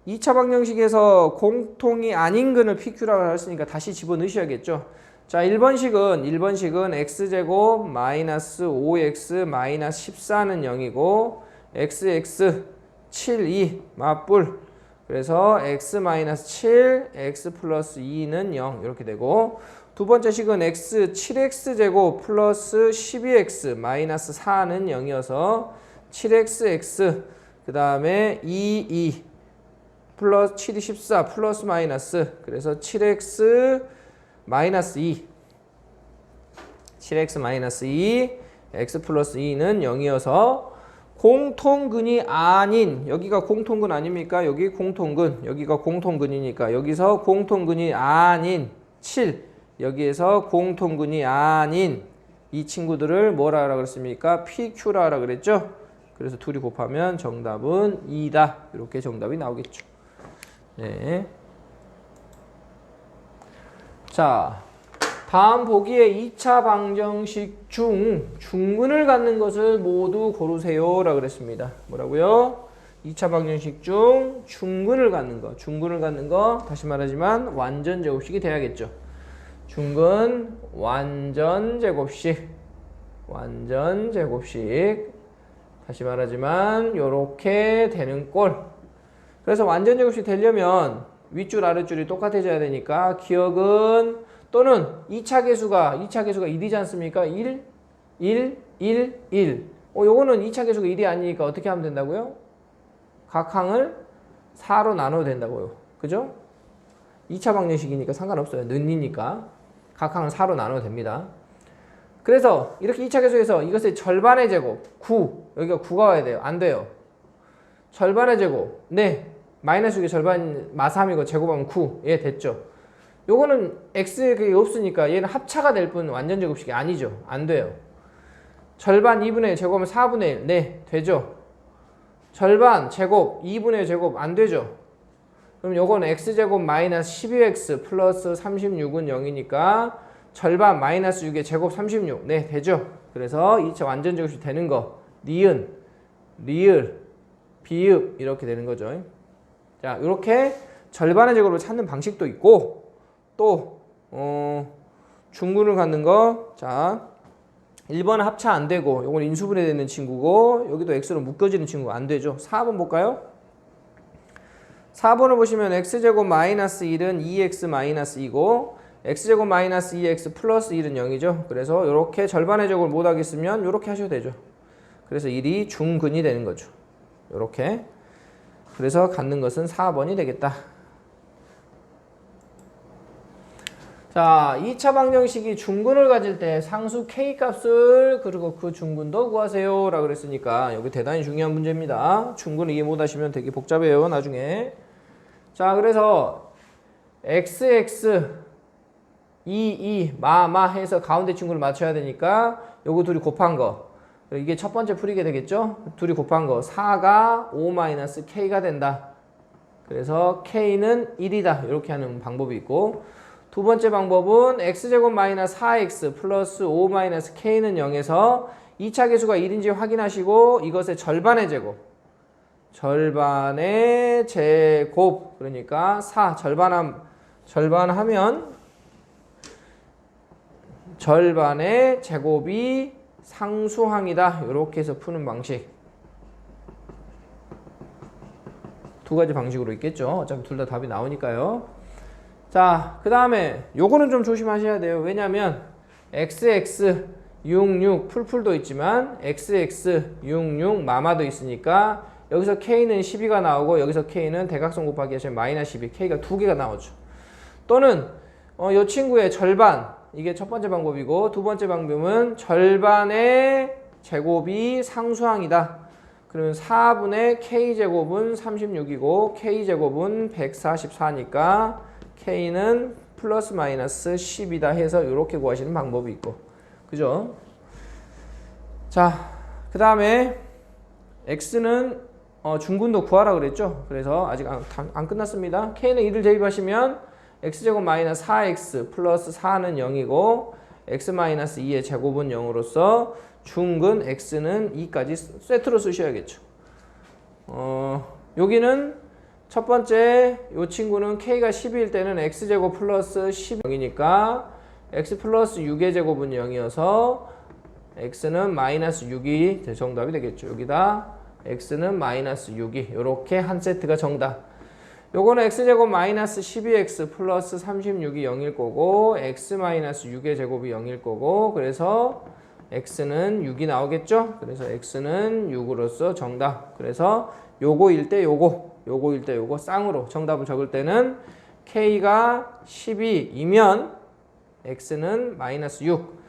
Speaker 1: 2차 방정식에서 공통이 아닌 근을 PQ라고 했으니까 다시 집어넣으셔야겠죠. 자, 1번식은 x제곱 마이너스 5x 마이너스 14는 0이고 xx 7, 2 맞불 그래서 x 마이너스 7, x 플러스 2는 0 이렇게 되고 두 번째 식은 x 7x제곱 플러스 12x 마이너스 4는 0이어서 7xx 그 다음에 2 플러스 7이 14 플러스 마이너스 그래서 7x 마이너스 2 7x 마이너스 2 x 플러스 2는 0이어서 공통근이 아닌 여기가 공통근 아닙니까? 여기 공통근 여기가 공통근이니까 여기서 공통근이 아닌 7 여기에서 공통근이 아닌 이 친구들을 뭐라 하라 그랬습니까? PQ라 하라 그랬죠? 그래서 둘이 곱하면 정답은 2다 이렇게 정답이 나오겠죠. 네. 자, 다음 보기에 2차 방정식 중 중근을 갖는 것을 모두 고르세요 라고 그랬습니다. 뭐라고요? 2차 방정식 중 중근을 갖는 거 다시 말하지만 완전 제곱식이 돼야겠죠. 중근 완전 제곱식 다시 말하지만 요렇게 되는 꼴. 그래서 완전 제곱식 되려면 윗줄 아랫줄이 똑같아져야 되니까 기억은 또는 2차 계수가 1이지 않습니까? 1, 1, 1, 1. 요거는 2차 계수가 1이 아니니까 어떻게 하면 된다고요? 각 항을 4로 나눠도 된다고요. 그죠? 2차 방정식이니까 상관없어요. 는이니까. 각 항을 4로 나눠도 됩니다. 그래서 이렇게 2차 계수에서 이것의 절반의 제곱 9. 여기가 9가 와야 돼요. 안 돼요. 절반의 제곱. 네. 마이너스 6의 절반 마3이고 제곱하면 9. 예, 됐죠. 요거는 x 그게 없으니까 얘는 합차가 될 뿐 완전 제곱식이 아니죠. 안 돼요. 절반 2분의 1 제곱하면 4분의 1. 네, 되죠. 절반 제곱 2분의 1 제곱 안 되죠. 그럼 요건 x제곱 마이너스 12x 플러스 36은 0이니까 절반 마이너스 6의 제곱 36. 네, 되죠. 그래서 2차 완전 제곱식 되는 거 니은, 리을, 비읍 이렇게 되는 거죠. 자, 이렇게 절반의 제곱을 찾는 방식도 있고 또 중근을 갖는 거. 자, 1번은 합차 안 되고 요건 인수분해 되는 친구고 여기도 x로 묶여지는 친구가 안 되죠. 4번 볼까요? 4번을 보시면 x제곱 마이너스 1은 2x 마이너스 2고 x제곱 마이너스 2x 플러스 1은 0이죠. 그래서 이렇게 절반의 제곱을 못 하겠으면 이렇게 하셔도 되죠. 그래서 1이 중근이 되는 거죠. 이렇게. 그래서 갖는 것은 4번이 되겠다. 자, 2차 방정식이 중근을 가질 때 상수 k 값을 그리고 그 중근도 구하세요 라고 그랬으니까 여기 대단히 중요한 문제입니다. 중근 이해 못하시면 되게 복잡해요 나중에. 자, 그래서 xx 2 마 해서 가운데 친구를 맞춰야 되니까 요거 둘이 곱한 거 이게 첫 번째 풀이게 되겠죠. 둘이 곱한 거 4가 5-k가 된다. 그래서 k는 1이다 이렇게 하는 방법이 있고, 두 번째 방법은 x제곱 마이너스 4x 플러스 5-k는 0에서 2차 계수가 1인지 확인하시고 이것의 절반의 제곱. 절반의 제곱. 그러니까 4 절반하면 절반의 제곱이 상수항이다. 이렇게 해서 푸는 방식. 두 가지 방식으로 있겠죠. 어차피 둘 다 답이 나오니까요. 자, 그 다음에 요거는 좀 조심하셔야 돼요. 왜냐면 xx 66 풀풀도 있지만 xx 66 마마도 있으니까 여기서 k는 12가 나오고 여기서 k는 대각선 곱하기 하시면 마이너스 12 k가 두 개가 나오죠. 또는 이 친구의 절반, 이게 첫 번째 방법이고, 두 번째 방법은 절반의 제곱이 상수항이다. 그러면 4분의 k제곱은 36이고 k제곱은 144니까 k는 플러스 마이너스 10이다 해서 이렇게 구하시는 방법이 있고, 그죠? 자, 그 다음에 x는 중근도 구하라 그랬죠? 그래서 아직 안 끝났습니다. k는 2를 대입하시면 x제곱 마이너스 4x 플러스 4는 0이고 x 마이너스 2의 제곱은 0으로서 중근 x는 2까지 세트로 쓰셔야겠죠. 여기는 첫 번째 이 친구는 k가 12일 때는 x제곱 플러스 10이니까 x 플러스 6의 제곱은 0이어서 x는 마이너스 6이 정답이 되겠죠. 여기다 x는 마이너스 6이 이렇게 한 세트가 정답. 요거는 x제곱 마이너스 12x 플러스 36이 0일 거고 x 마이너스 6의 제곱이 0일 거고, 그래서 x는 6이 나오겠죠. 그래서 x는 6으로서 정답. 그래서 요거일 때 요거일 때 요거 쌍으로 정답을 적을 때는 k가 12이면 x는 마이너스 6,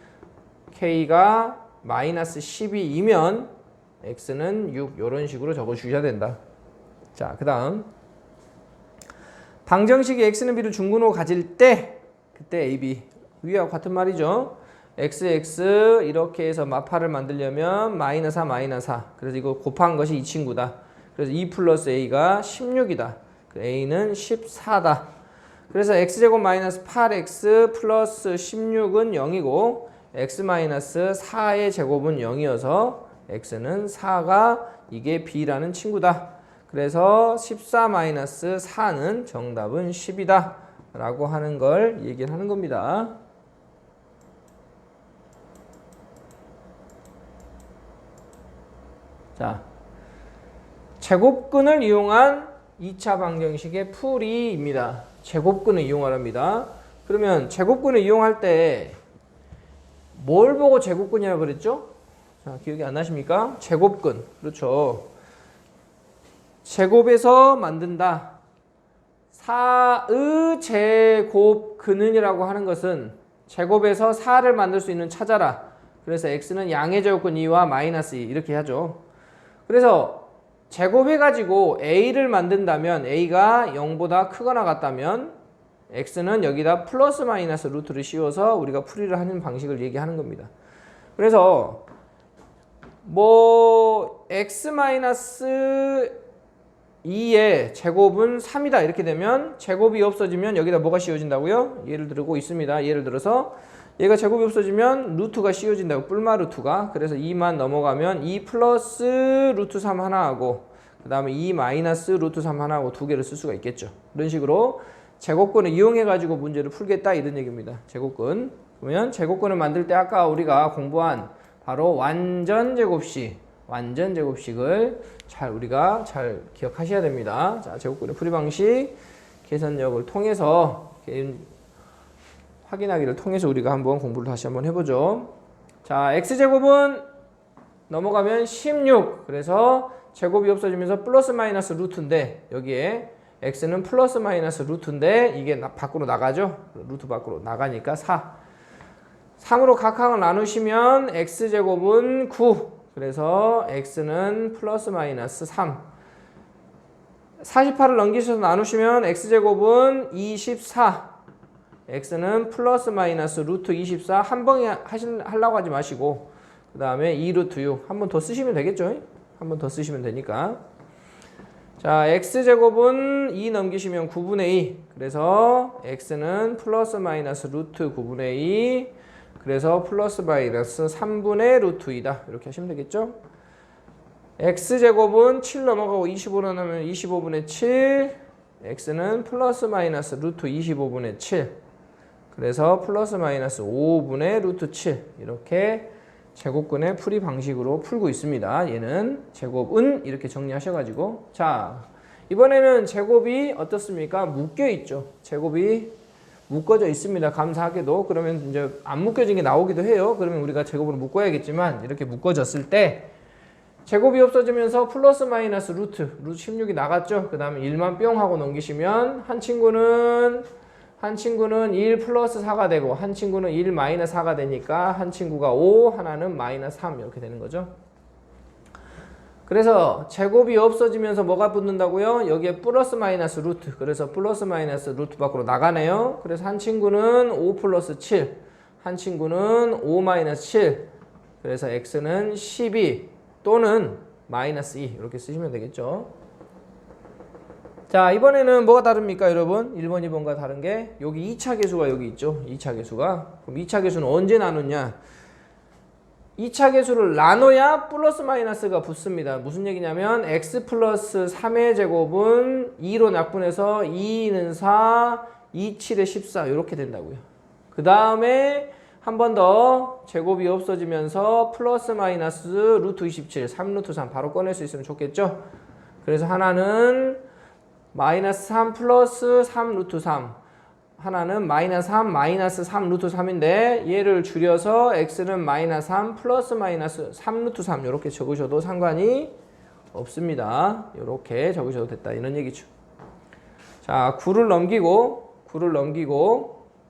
Speaker 1: k가 마이너스 12이면 x는 6, 이런 식으로 적어주셔야 된다. 자, 그 다음 방정식이 x는 b를 중근으로 가질 때 그때 ab 위와 같은 말이죠. xx 이렇게 해서 마파를 만들려면 마이너스 4 마이너스 4, 그래서 이거 곱한 것이 이 친구다. 그래서 2 플러스 a가 16이다. a는 14다. 그래서 x제곱 마이너스 8x 플러스 16은 0이고 x 마이너스 4의 제곱은 0이어서 x는 4가 이게 b라는 친구다. 그래서 14-4는 정답은 10이다 라고 하는 걸 얘기를 하는 겁니다. 자, 제곱근을 이용한 2차 방정식의 풀이입니다. 제곱근을 이용하랍니다. 그러면 제곱근을 이용할 때 뭘 보고 제곱근이라고 그랬죠? 자, 기억이 안 나십니까? 제곱근. 그렇죠. 제곱에서 만든다. 4의 제곱근은이라고 하는 것은 제곱에서 4를 만들 수 있는 찾아라. 그래서 x는 양의 제곱근 2와 마이너스 2 이렇게 하죠. 그래서 제곱해가지고 a를 만든다면 a가 0보다 크거나 같다면 x는 여기다 플러스 마이너스 루트를 씌워서 우리가 풀이를 하는 방식을 얘기하는 겁니다. 그래서 뭐 x 마이너스 2의 제곱은 3이다 이렇게 되면 제곱이 없어지면 여기다 뭐가 씌워진다고요? 예를 들고 있습니다. 예를 들어서 얘가 제곱이 없어지면 루트가 씌워진다고, 뿔마 루트가. 그래서 2만 넘어가면 2 플러스 루트 3 하나하고 그 다음에 2 마이너스 루트 3 하나하고 두 개를 쓸 수가 있겠죠. 이런 식으로 제곱근을 이용해 가지고 문제를 풀겠다 이런 얘기입니다. 제곱근. 그러면 제곱근을 만들 때 아까 우리가 공부한 바로 완전 제곱식을 우리가 잘 기억하셔야 됩니다. 자, 제곱근의 풀이 방식 계산력을 통해서 확인하기를 통해서 우리가 한번 공부를 다시 한번 해보죠. 자, x제곱은 넘어가면 16. 그래서 제곱이 없어지면서 플러스 마이너스 루트인데 여기에 x는 플러스 마이너스 루트인데 이게 밖으로 나가죠. 루트 밖으로 나가니까 4. 3으로 각항을 나누시면 x제곱은 9. 그래서 x는 플러스 마이너스 3. 48을 넘기셔서 나누시면 x제곱은 24. x는 플러스 마이너스 루트 24. 한 번에 하려고 하지 마시고 그 다음에 2루트 6. 한 번 더 쓰시면 되겠죠. 한 번 더 쓰시면 되니까. 자, x제곱은 2 넘기시면 9분의 2. 그래서 x는 플러스 마이너스 루트 9분의 2. 그래서 플러스 마이너스 3분의 루트 2다. 이렇게 하시면 되겠죠. x제곱은 7 넘어가고 25로 나면 25분의 7. x는 플러스 마이너스 루트 25분의 7. 그래서 플러스 마이너스 5분의 루트 7. 이렇게 제곱근의 풀이 방식으로 풀고 있습니다. 얘는 제곱은 이렇게 정리하셔가지고. 자, 이번에는 제곱이 어떻습니까? 묶여 있죠. 제곱이 묶어져 있습니다. 감사하게도. 그러면 이제 안 묶여진 게 나오기도 해요. 그러면 우리가 제곱으로 묶어야겠지만 이렇게 묶어졌을 때 제곱이 없어지면서 플러스 마이너스 루트 16이 나갔죠. 그 다음에 1만 뿅 하고 넘기시면 한 친구는 1 플러스 4가 되고 한 친구는 1 마이너스 4가 되니까 한 친구가 5, 하나는 마이너스 3 이렇게 되는 거죠. 그래서 제곱이 없어지면서 뭐가 붙는다고요? 여기에 플러스 마이너스 루트. 그래서 플러스 마이너스 루트 밖으로 나가네요. 그래서 한 친구는 5 플러스 7, 한 친구는 5 마이너스 7. 그래서 x는 12 또는 마이너스 2 이렇게 쓰시면 되겠죠. 자, 이번에는 뭐가 다릅니까 여러분? 1번 2번과 다른 게 여기 2차 계수가 여기 있죠. 2차 계수가. 그럼 2차 계수는 언제 나누냐? 2차 계수를 나눠야 플러스 마이너스가 붙습니다. 무슨 얘기냐면 x 플러스 3의 제곱은 2로 약분해서 2는 4, 2, 7에 14 이렇게 된다고요. 그 다음에 한 번 더 제곱이 없어지면서 플러스 마이너스 루트 27, 3루트 3 바로 꺼낼 수 있으면 좋겠죠. 그래서 하나는 마이너스 3 플러스 3 루트 3, 하나는 마이너스 3 마이너스 3 루트 3인데 얘를 줄여서 x는 마이너스 3 플러스 마이너스 3 루트 3 이렇게 적으셔도 상관이 없습니다. 이렇게 적으셔도 됐다 이런 얘기죠. 자, 9를 넘기고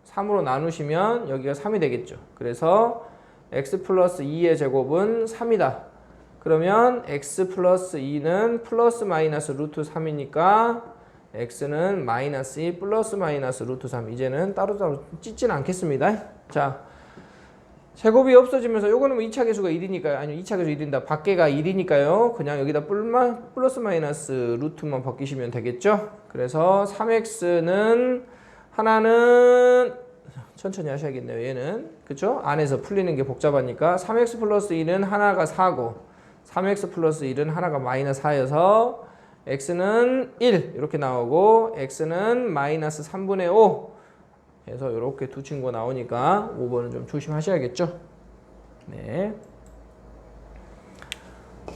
Speaker 1: 3으로 나누시면 여기가 3이 되겠죠. 그래서 x 플러스 2의 제곱은 3이다. 그러면 x 플러스 2는 플러스 마이너스 루트 3이니까 x는 마이너스 2 플러스 마이너스 루트 3. 이제는 따로따로 찢지는 않겠습니다. 자, 제곱이 없어지면서 요거는 2차 계수가 1이니까요. 아니 2차 계수 1인다. 밖에가 1이니까요. 그냥 여기다 플러스 마이너스 루트만 바뀌시면 되겠죠. 그래서 3x는 하나는 천천히 하셔야겠네요. 얘는 그쵸? 안에서 풀리는 게 복잡하니까 3x 플러스 1은 하나가 4고 3x 플러스 1은 하나가 마이너스 4여서 x는 1 이렇게 나오고 x는 마이너스 3분의 5 해서 이렇게 두 친구가 나오니까 5번은 좀 조심하셔야겠죠. 네.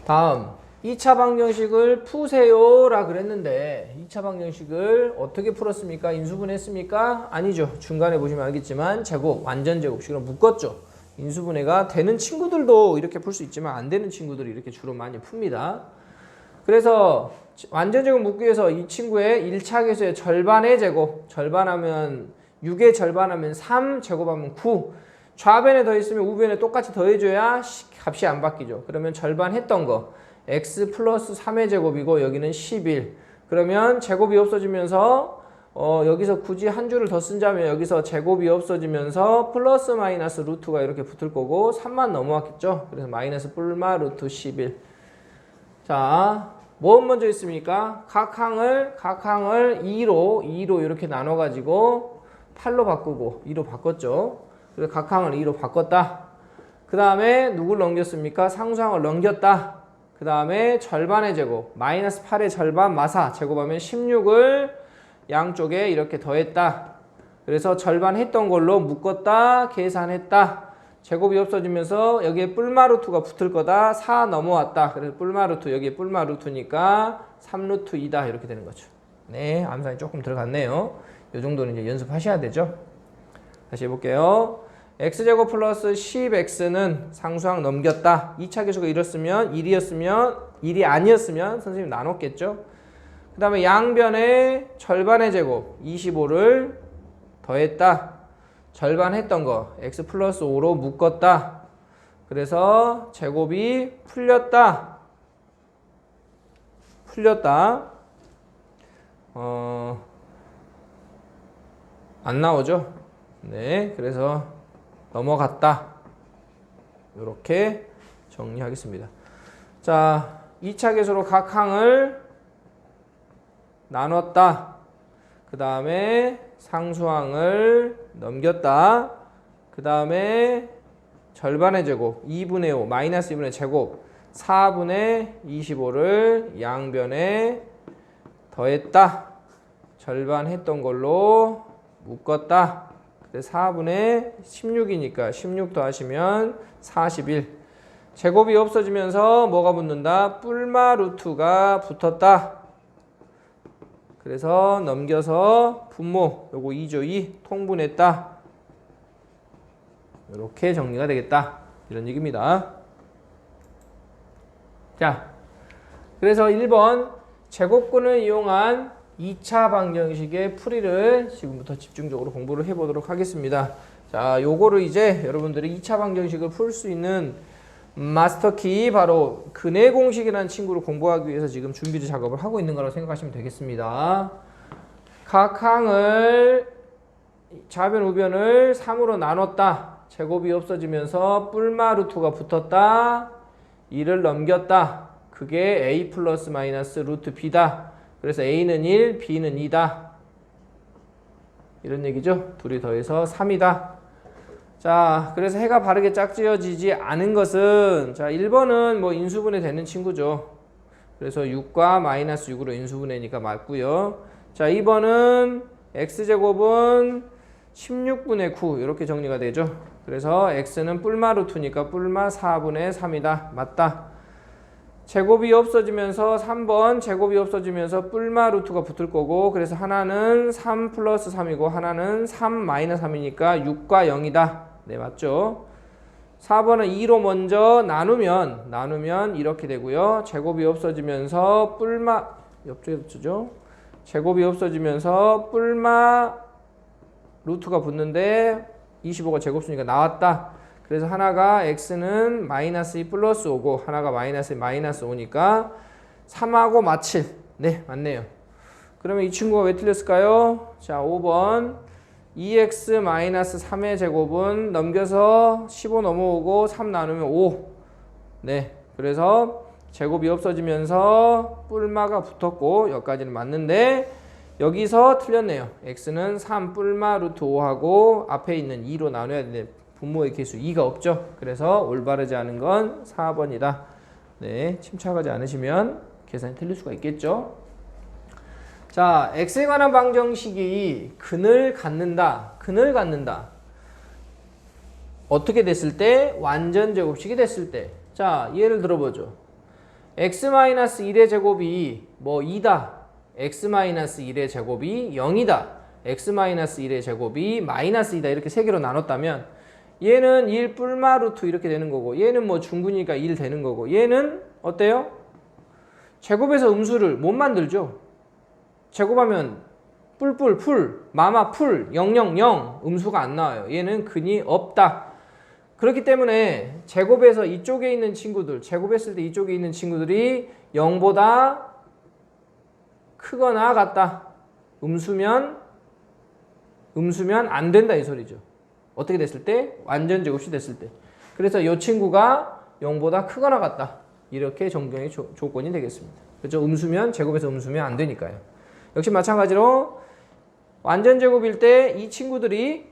Speaker 1: 다음 2차 방정식을 푸세요라 그랬는데 2차 방정식을 어떻게 풀었습니까? 인수분해했습니까? 아니죠. 중간에 보시면 알겠지만 제곱, 완전 제곱식으로 묶었죠. 인수분해가 되는 친구들도 이렇게 풀 수 있지만 안 되는 친구들이 이렇게 주로 많이 풉니다. 그래서 완전 제곱 묶기 위해서 이 친구의 1차 계수의 절반의 제곱, 절반하면 6의 절반하면 3, 제곱하면 9. 좌변에 더했으면 우변에 똑같이 더해줘야 값이 안 바뀌죠. 그러면 절반 했던 거 x 플러스 3의 제곱이고 여기는 11. 그러면 제곱이 없어지면서 여기서 굳이 한 줄을 더 쓴다면 여기서 제곱이 없어지면서 플러스 마이너스 루트가 이렇게 붙을 거고 3만 넘어왔겠죠. 그래서 마이너스 뿔마 루트 11. 자, 뭐 먼저 있습니까? 각 항을 2로 이렇게 나눠가지고 8로 바꾸고 2로 바꿨죠. 그래서 각 항을 2로 바꿨다. 그 다음에 누굴 넘겼습니까? 상수항을 넘겼다. 그 다음에 절반의 제곱, 마이너스 8의 절반 마사 제곱하면 16을 양쪽에 이렇게 더했다. 그래서 절반 했던 걸로 묶었다, 계산했다. 제곱이 없어지면서 여기에 뿔마루트가 붙을 거다. 4 넘어왔다. 그래서 뿔마루트, 여기에 뿔마루트니까 3루트 2다. 이렇게 되는 거죠. 네, 암산이 조금 들어갔네요. 이 정도는 이제 연습하셔야 되죠. 다시 해볼게요. x제곱 플러스 10x는 상수항 넘겼다. 2차 계수가 이랬으면 1이 아니었으면 선생님이 나눴겠죠. 그 다음에 양변에 절반의 제곱 25를 더했다. 절반 했던 거 x 플러스 5로 묶었다. 그래서 제곱이 풀렸다. 안 나오죠? 네, 그래서 넘어갔다. 이렇게 정리하겠습니다. 자, 2차 계수로 각 항을 나눴다. 그 다음에 상수항을 넘겼다. 그 다음에 절반의 제곱 2분의 5 마이너스 2분의 제곱 4분의 25를 양변에 더했다. 절반 했던 걸로 묶었다. 4분의 16이니까 16 더하시면 41. 제곱이 없어지면서 뭐가 붙는다? 뿔마 루트가 붙었다. 그래서 넘겨서 분모 요거 2죠. 2 통분했다. 이렇게 정리가 되겠다. 이런 얘기입니다. 자, 그래서 1번 제곱근을 이용한 2차 방정식의 풀이를 지금부터 집중적으로 공부를 해보도록 하겠습니다. 자, 요거를 이제 여러분들이 2차 방정식을 풀 수 있는 마스터키 바로 근해 공식이라는 친구를 공부하기 위해서 지금 준비 작업을 하고 있는 거라고 생각하시면 되겠습니다. 각 항을 좌변 우변을 3으로 나눴다. 제곱이 없어지면서 뿔마 루트가 붙었다. 2를 넘겼다. 그게 a 플러스 마이너스 루트 b다. 그래서 a는 1, b는 2다. 이런 얘기죠. 둘이 더해서 3이다. 자, 그래서 해가 바르게 짝지어지지 않은 것은 자, 1번은 뭐 인수분해 되는 친구죠. 그래서 6과 마이너스 6으로 인수분해니까 맞고요. 자, 2번은 x제곱은 16분의 9 이렇게 정리가 되죠. 그래서 x는 뿔마 루트니까 뿔마 4분의 3이다. 맞다. 제곱이 없어지면서 3번 제곱이 없어지면서 뿔마 루트가 붙을 거고 그래서 하나는 3 플러스 3이고 하나는 3 마이너스 3이니까 6과 0이다. 네, 맞죠? 4번은 2로 먼저 나누면 이렇게 되고요. 제곱이 없어지면서 뿔마 옆쪽에 붙이죠. 제곱이 없어지면서 뿔마 루트가 붙는데 25가 제곱수니까 나왔다. 그래서 하나가 x는 마이너스 2 플러스 5고 하나가 마이너스 2 마이너스 5니까 3하고 마칠. 네, 맞네요. 그러면 이 친구가 왜 틀렸을까요? 자, 5번 2x 마이너스 3의 제곱은 넘겨서 15 넘어오고 3 나누면 5. 네, 그래서 제곱이 없어지면서 뿔마가 붙었고 여기까지는 맞는데 여기서 틀렸네요. x는 3 뿔마 루트 5하고 앞에 있는 2로 나눠야 되는데 분모의 개수 2가 없죠. 그래서 올바르지 않은 건 4번이다. 네, 침착하지 않으시면 계산이 틀릴 수가 있겠죠. 자, x에 관한 방정식이 근을 갖는다. 어떻게 됐을 때? 완전 제곱식이 됐을 때. 자, 예를 들어보죠. x-1의 제곱이 뭐 2다. x-1의 제곱이 0이다. x-1의 제곱이 마이너스 2다. 이렇게 세 개로 나눴다면 얘는 1 뿔마 루트 이렇게 되는 거고 얘는 뭐 중근이니까 1 되는 거고 얘는 어때요? 제곱에서 음수를 못 만들죠. 제곱하면 뿔뿔 풀, 마마 풀, 000 음수가 안 나와요. 얘는 근이 없다. 그렇기 때문에 제곱에서 이쪽에 있는 친구들, 제곱했을 때 이쪽에 있는 친구들이 0보다 크거나 같다. 음수면 안 된다 이 소리죠. 어떻게 됐을 때? 완전 제곱이 됐을 때. 그래서 이 친구가 0보다 크거나 같다. 이렇게 정경의 조건이 되겠습니다. 그렇죠? 음수면 제곱에서 음수면 안 되니까요. 역시 마찬가지로 완전 제곱일 때 이 친구들이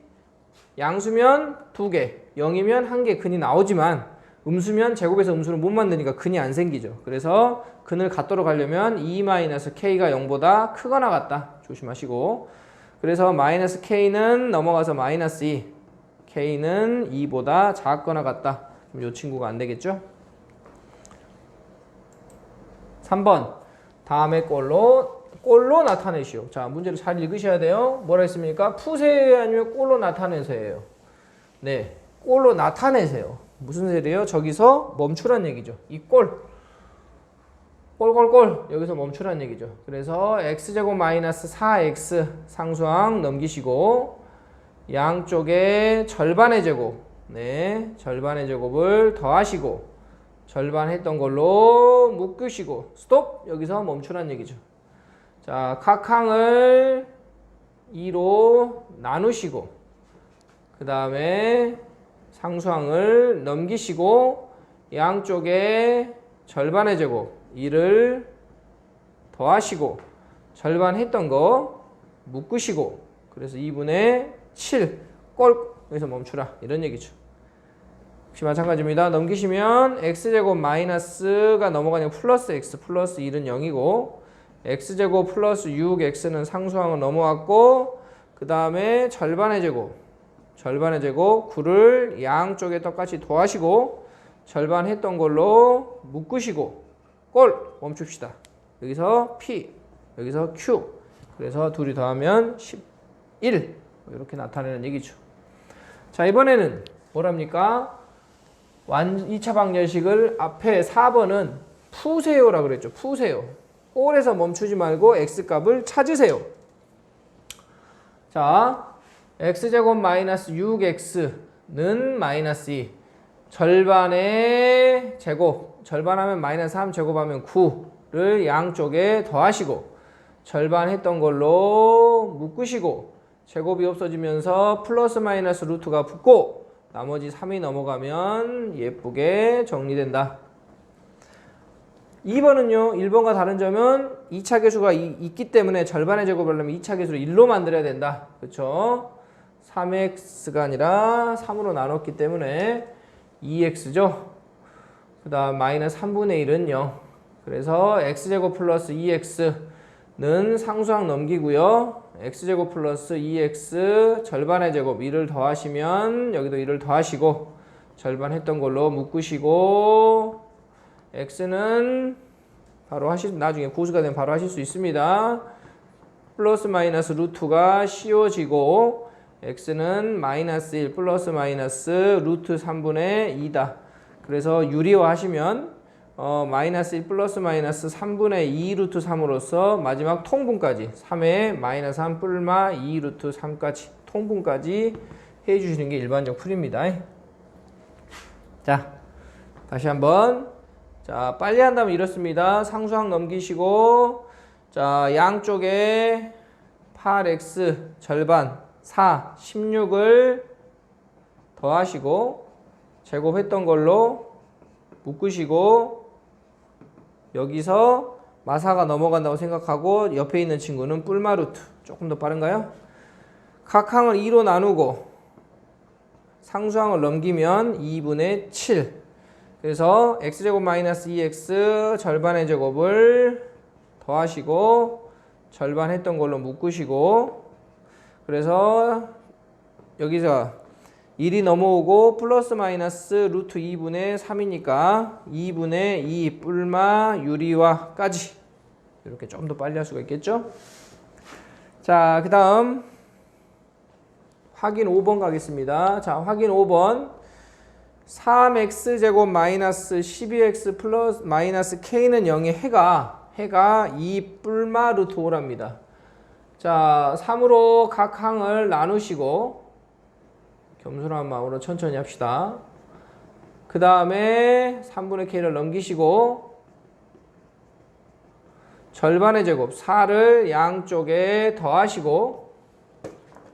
Speaker 1: 양수면 2개, 0이면 1개 근이 나오지만 음수면 제곱에서 음수를 못 만드니까 근이 안 생기죠. 그래서 근을 갖도록 하려면 2-k가 0보다 크거나 같다. 조심하시고. 그래서 마이너스 k는 넘어가서 마이너스 2, k는 2보다 작거나 같다. 이 친구가 안 되겠죠? 3번 다음에 꼴로 나타내시오. 자, 문제를 잘 읽으셔야 돼요. 뭐라 했습니까? 푸세요 아니면 꼴로 나타내세요? 네, 꼴로 나타내세요. 무슨 소리예요? 저기서 멈추란 얘기죠. 이 꼴 여기서 멈추란 얘기죠. 그래서 x제곱 마이너스 4x 상수항 넘기시고 양쪽에 절반의 제곱, 네, 절반의 제곱을 더하시고 절반 했던 걸로 묶으시고 스톱! 여기서 멈추란 얘기죠. 자, 각 항을 2로 나누시고 그 다음에 상수항을 넘기시고 양쪽에 절반의 제곱 2를 더하시고 절반 했던 거 묶으시고 그래서 2분의 7 꼴 여기서 멈추라 이런 얘기죠. 역시 마찬가지입니다. 넘기시면 x제곱 마이너스가 넘어가니까 플러스 x 플러스 1은 0이고 x제곱 플러스 6x는 상수항을 넘어왔고 그 다음에 절반의 제곱 9를 양쪽에 똑같이 더하시고 절반 했던 걸로 묶으시고 꼴 멈춥시다. 여기서 p 여기서 q 그래서 둘이 더하면 11 이렇게 나타내는 얘기죠. 자, 이번에는 뭐랍니까? 2차 방정식을 앞에 4번은 푸세요라 그랬죠. 푸세요. 꼴에서 멈추지 말고 x값을 찾으세요. 자, x제곱 마이너스 6x는 마이너스 2 절반의 제곱 절반하면 마이너스 3 제곱하면 9를 양쪽에 더하시고 절반 했던 걸로 묶으시고 제곱이 없어지면서 플러스 마이너스 루트가 붙고 나머지 3이 넘어가면 예쁘게 정리된다. 2번은요. 1번과 다른 점은 2차 계수가 있기 때문에 절반의 제곱을 하려면 2차 계수를 1로 만들어야 된다. 그렇죠? 3x가 아니라 3으로 나눴기 때문에 2x죠. 그 다음 마이너스 3분의 1은 0. 그래서 x제곱 플러스 2x는 상수항 넘기고요. x제곱 플러스 2x 절반의 제곱 1을 더하시면 여기도 1을 더하시고 절반 했던 걸로 묶으시고 x는 바로 나중에 고수가 되면 바로 하실 수 있습니다. 플러스 마이너스 루트가 씌워지고 x는 마이너스 1 플러스 마이너스 루트 3분의 2다. 그래서 유리화 하시면 마이너스 1 플러스 마이너스 3분의 2 루트 3으로서 마지막 통분까지 3에 마이너스 3 뿔마 2 루트 3까지 통분까지 해주시는 게 일반적 풀이입니다. 자, 다시 한번. 자, 빨리 한다면 이렇습니다. 상수항 넘기시고 자, 양쪽에 8x 절반 4, 16을 더하시고 제곱했던 걸로 묶으시고 여기서 마사가 넘어간다고 생각하고 옆에 있는 친구는 뿔마 루트 조금 더 빠른가요? 각 항을 2로 나누고 상수항을 넘기면 2분의 7 그래서 x제곱 마이너스 2x 절반의 제곱을 더하시고 절반 했던 걸로 묶으시고 그래서 여기서 1이 넘어오고 플러스 마이너스 루트 2분의 3이니까 2분의 2 뿔마 유리화까지 이렇게 좀 더 빨리 할 수가 있겠죠. 자, 그 다음 확인 5번 가겠습니다. 자, 확인 5번 3x제곱 마이너스 12x 플러스 마이너스 k는 0의 해가 2 뿔마 루트 5랍니다. 자, 3으로 각 항을 나누시고 겸손한 마음으로 천천히 합시다. 그 다음에 3분의 k를 넘기시고 절반의 제곱 4를 양쪽에 더하시고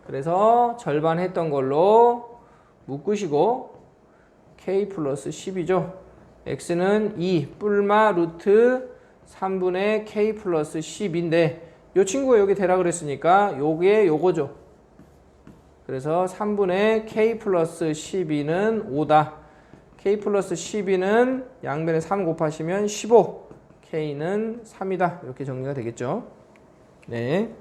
Speaker 1: 그래서 절반 했던 걸로 묶으시고 k 플러스 10이죠. x는 2 뿔마 루트 3분의 k 플러스 10인데 요 친구가 여기 대라 그랬으니까 요게 요거죠. 그래서 3분의 k 플러스 12는 5다. k 플러스 12는 양변에 3 곱하시면 15. k는 3이다. 이렇게 정리가 되겠죠. 네.